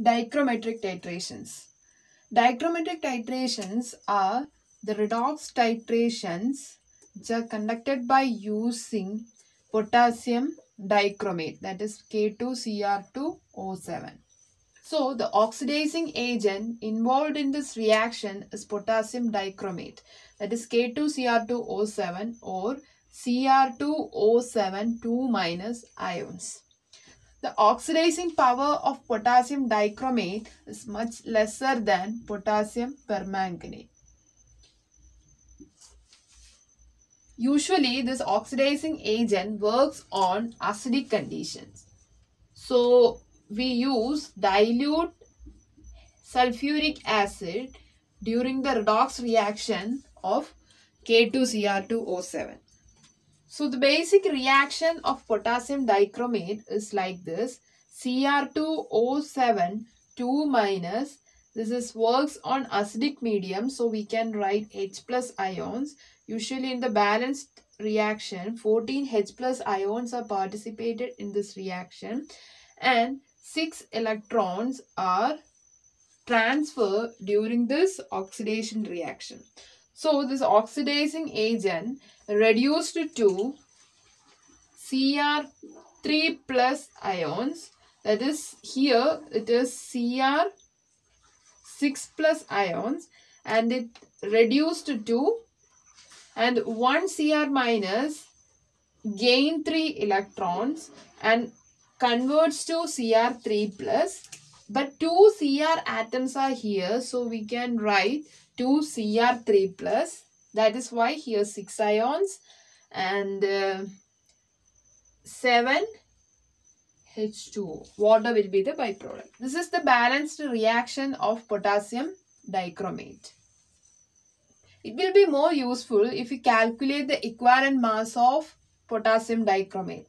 Dichrometric titrations. Dichrometric titrations are the redox titrations which are conducted by using potassium dichromate, that is K2Cr2O7. So the oxidizing agent involved in this reaction is potassium dichromate, that is K2Cr2O7 or Cr2O7 2- ions. The oxidizing power of potassium dichromate is much lesser than potassium permanganate. Usually, this oxidizing agent works on acidic conditions. So, we use dilute sulfuric acid during the redox reaction of K2Cr2O7. So, the basic reaction of potassium dichromate is like this. Cr2O7 2-, this is works on acidic medium, so we can write H plus ions. Usually in the balanced reaction, 14 H plus ions are participated in this reaction and 6 electrons are transferred during this oxidation reaction. So this oxidizing agent reduced to Cr3 plus ions, that is here it is Cr6 plus ions, and it reduced to, and 1 Cr minus gain 3 electrons and converts to Cr3 plus, but 2 Cr atoms are here, so we can write 2 Cr3 plus, that is why here 6 ions and 7 H2O. Water will be the byproduct. This is the balanced reaction of potassium dichromate. It will be more useful if we calculate the equivalent mass of potassium dichromate.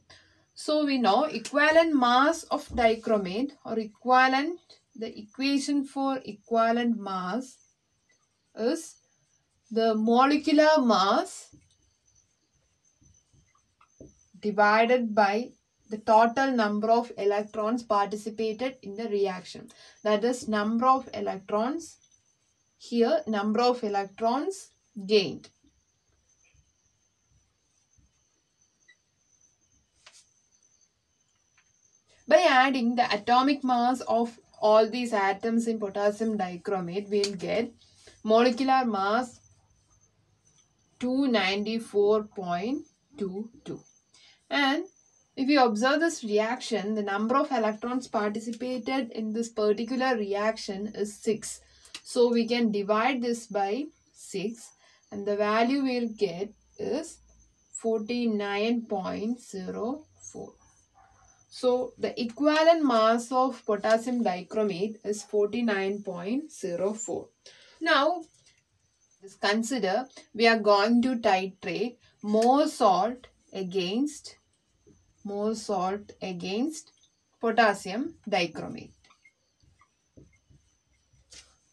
So we know equivalent mass of dichromate, or equivalent, the equation for equivalent mass is the molecular mass divided by the total number of electrons participated in the reaction. That is number of electrons, here number of electrons gained. By adding the atomic mass of all these atoms in potassium dichromate, we will get molecular mass 294.22. And if you observe this reaction, the number of electrons participated in this particular reaction is 6. So we can divide this by 6 and the value we will get is 49.04. So the equivalent mass of potassium dichromate is 49.04. Now, just consider we are going to titrate more salt against potassium dichromate.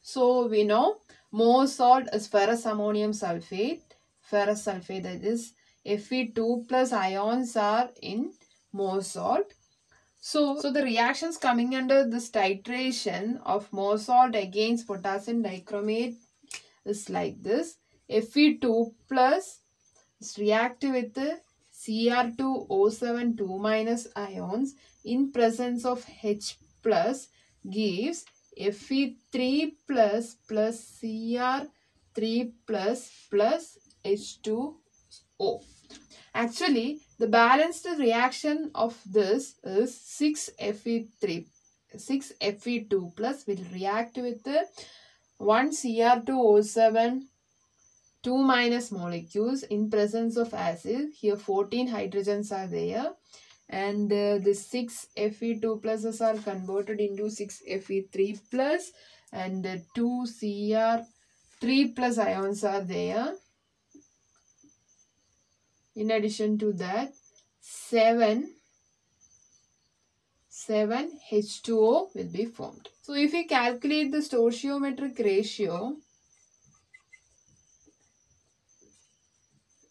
So we know more salt is ferrous ammonium sulfate, that is Fe2 plus ions are in more salt. So the reactions coming under this titration of more salt against potassium dichromate is like this. Fe2 plus is reactive with the Cr2O7 2- ions in presence of H plus gives Fe3 plus Cr3 plus H2O. Actually, the balanced reaction of this is 6 Fe2 plus will react with the 1 Cr2O7 2- molecules in presence of acid. Here 14 hydrogens are there, and the 6 Fe2 pluses are converted into 6 Fe3 plus, and 2 Cr3 plus ions are there. In addition to that, 7 H2O will be formed. So if we calculate the stoichiometric ratio,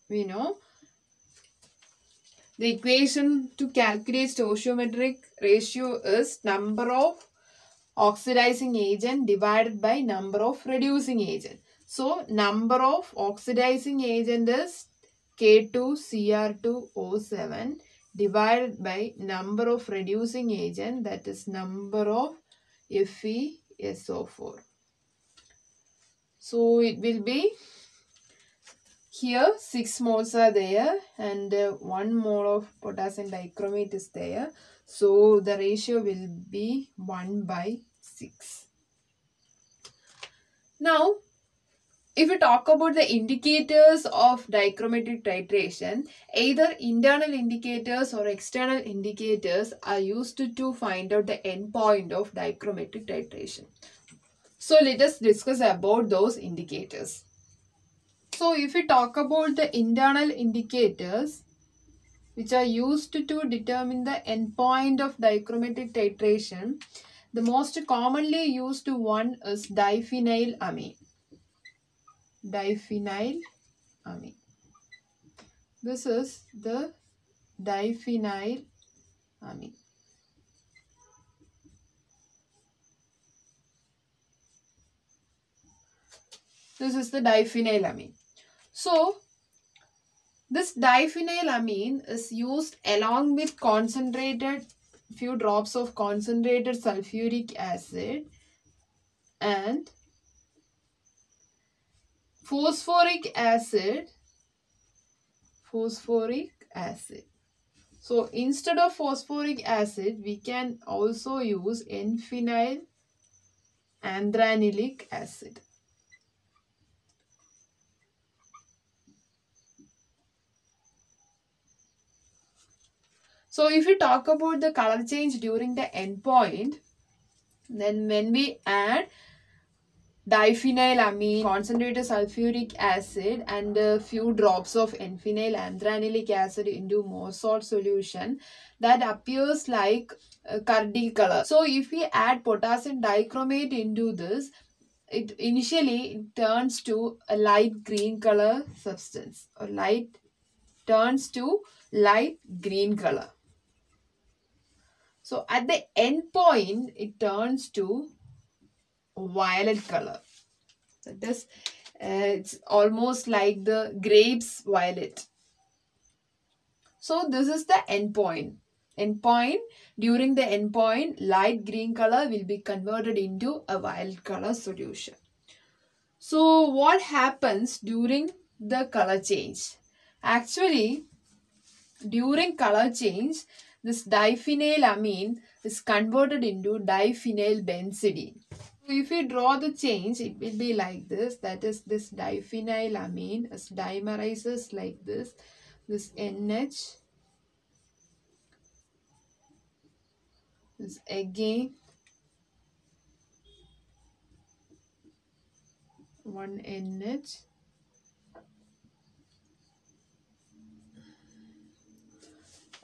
we know the equation to calculate stoichiometric ratio is number of oxidizing agent divided by number of reducing agent. So number of oxidizing agent is K2Cr2O7 divided by number of reducing agent, that is number of FeSO4. So it will be here 6 moles are there and 1 mole of potassium dichromate is there. So the ratio will be 1/6. Now, if we talk about the indicators of dichromatic titration, either internal indicators or external indicators are used to find out the endpoint of dichromatic titration. So let us discuss about those indicators. So if we talk about the internal indicators which are used to determine the endpoint of dichromatic titration, the most commonly used one is diphenylamine. Diphenylamine. This is the diphenylamine. This is the diphenylamine. So, this diphenylamine is used along with concentrated, few drops of concentrated sulfuric acid and phosphoric acid. So, instead of phosphoric acid, we can also use N-phenyl anthranylic acid. So, if we talk about the color change during the endpoint, then when we add diphenylamine, concentrated sulfuric acid and a few drops of N-phenyl anthranylic acid into more salt solution, that appears like a curdy color. So, if we add potassium dichromate into this, it initially turns to a light green color substance, or turns to light green color. So at the end point, it turns to violet color. That is, it's almost like the grapes violet. So this is the end point. During the end point, light green color will be converted into a violet color solution. So what happens during the color change? Actually, during color change, this diphenylamine is converted into diphenylbenzidine. So if we draw the change, it will be like this. That is, this diphenylamine is dimerizes like this. This NH, this again one NH.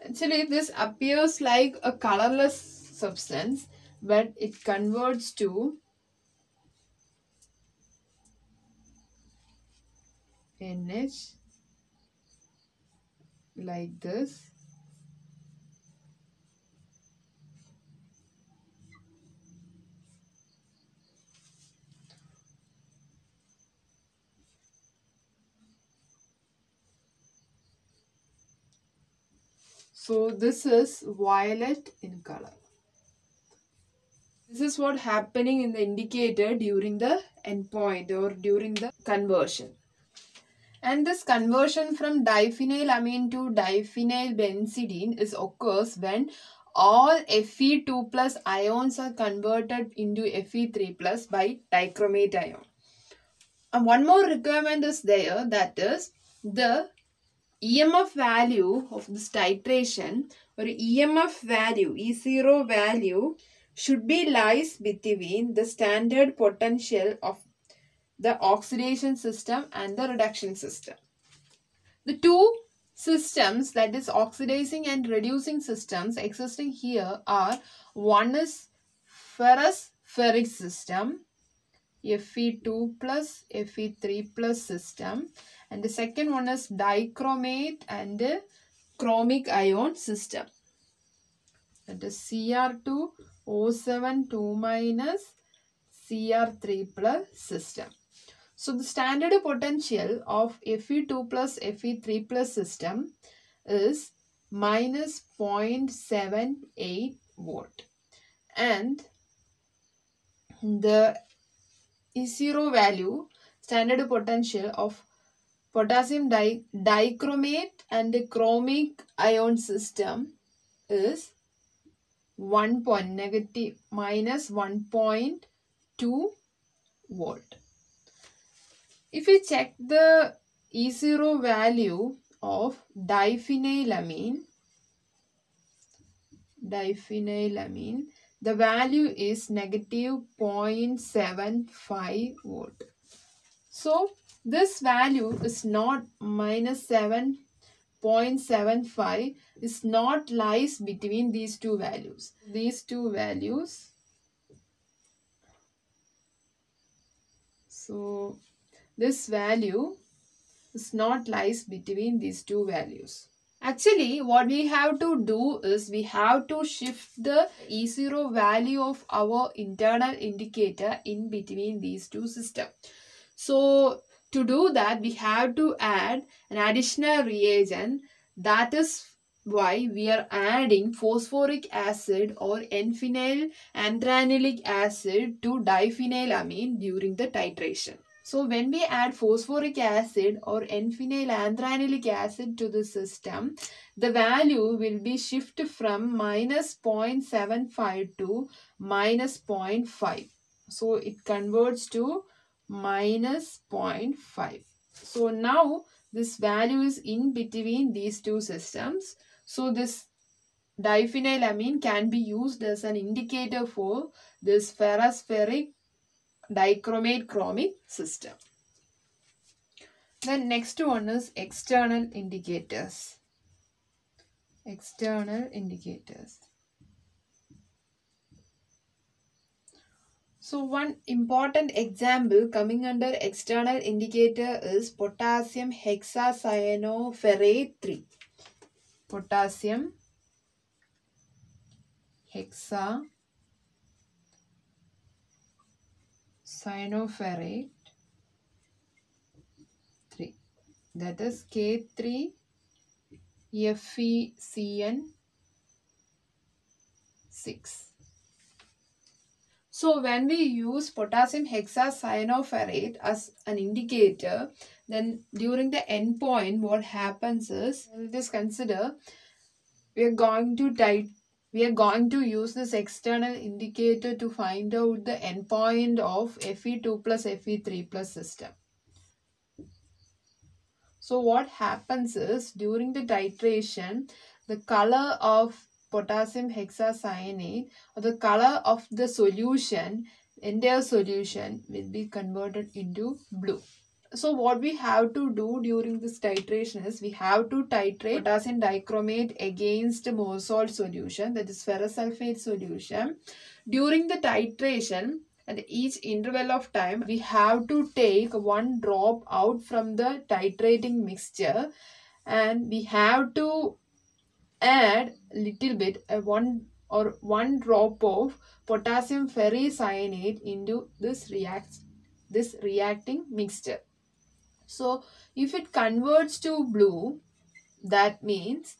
Actually, this appears like a colorless substance, but it converts to NH like this. So this is violet in color. This is what happening in the indicator during the endpoint or during the conversion. And this conversion from diphenylamine to diphenylbenzidine occurs when all Fe2 plus ions are converted into Fe3 plus by dichromate ion. And one more requirement is there, that is the EMF value of this titration, or EMF value, E0 value, should be lies between the standard potential of the oxidation system and the reduction system. The two systems, that is oxidizing and reducing systems existing here are, one is ferrous-ferric system, Fe2 plus Fe3 plus system, and the second one is dichromate and chromic ion system, that is Cr2 O7 2 minus Cr3 plus system. So the standard potential of Fe2 plus Fe3 plus system is minus 0.78 volt, and the E0 value, standard potential of potassium dichromate and the chromic ion system is minus 1.2 volt. If we check the E0 value of diphenylamine, the value is negative 0.75 volt. So this value is not minus 7.75, is not lies between these two values. So this value is not lies between these two values. Actually, what we have to do is we have to shift the E0 value of our internal indicator in between these two systems. So to do that, we have to add an additional reagent. That is why we are adding phosphoric acid or N-phenyl anthranylic acid to diphenylamine during the titration. So when we add phosphoric acid or N-phenyl anthranylic acid to the system, the value will be shifted from minus 0.75 to minus 0.5. So it converts to minus 0.5. So now this value is in between these two systems. So this diphenylamine can be used as an indicator for this ferrospheric dichromate chromic system. Then next one is external indicators. So one important example coming under external indicator is potassium hexacyanoferrate 3. Potassium hexacyanoferrate 3, that is K3FeCN6. So when we use potassium hexacyanoferrate as an indicator, then during the end point what happens is, just consider we are going to use this external indicator to find out the endpoint of Fe2 plus Fe3 plus system. So what happens is, during the titration, the color of potassium hexacyanate or the color of the solution, entire solution, will be converted into blue. So what we have to do during this titration is we have to titrate potassium dichromate against more salt solution, that is ferrous sulfate solution. During the titration, at each interval of time, we have to take one drop out from the titrating mixture, and we have to add little bit, one drop of potassium ferricyanate into this reacting mixture. So if it converts to blue, that means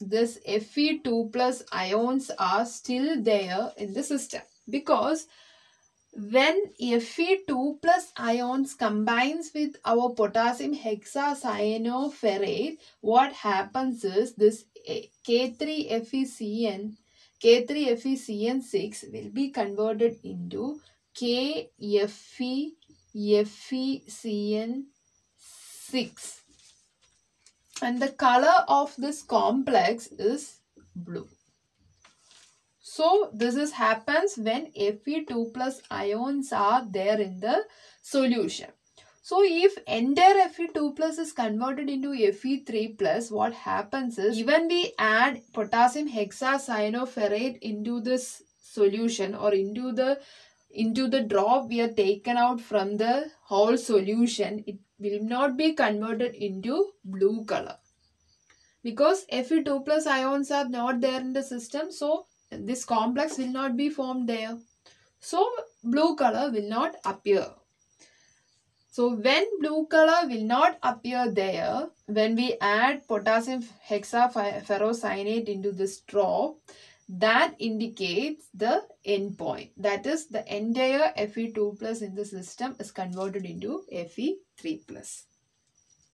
this Fe2 plus ions are still there in the system, because when Fe2 plus ions combines with our potassium hexacyanoferrate, what happens is this K3FeCN6 will be converted into KFeFeCN6, and the color of this complex is blue. So this happens when Fe2 plus ions are there in the solution. So if entire Fe2 plus is converted into Fe3 plus, what happens is, even we add potassium hexacyanoferrate into this solution or into the drop we are taken out from the whole solution, it will not be converted into blue color, because Fe2 plus ions are not there in the system. So this complex will not be formed there. So blue color will not appear. So when blue color will not appear there, when we add potassium hexaferrocyanate into the straw, that indicates the end point. That is, the entire Fe2 plus in the system is converted into Fe3 plus.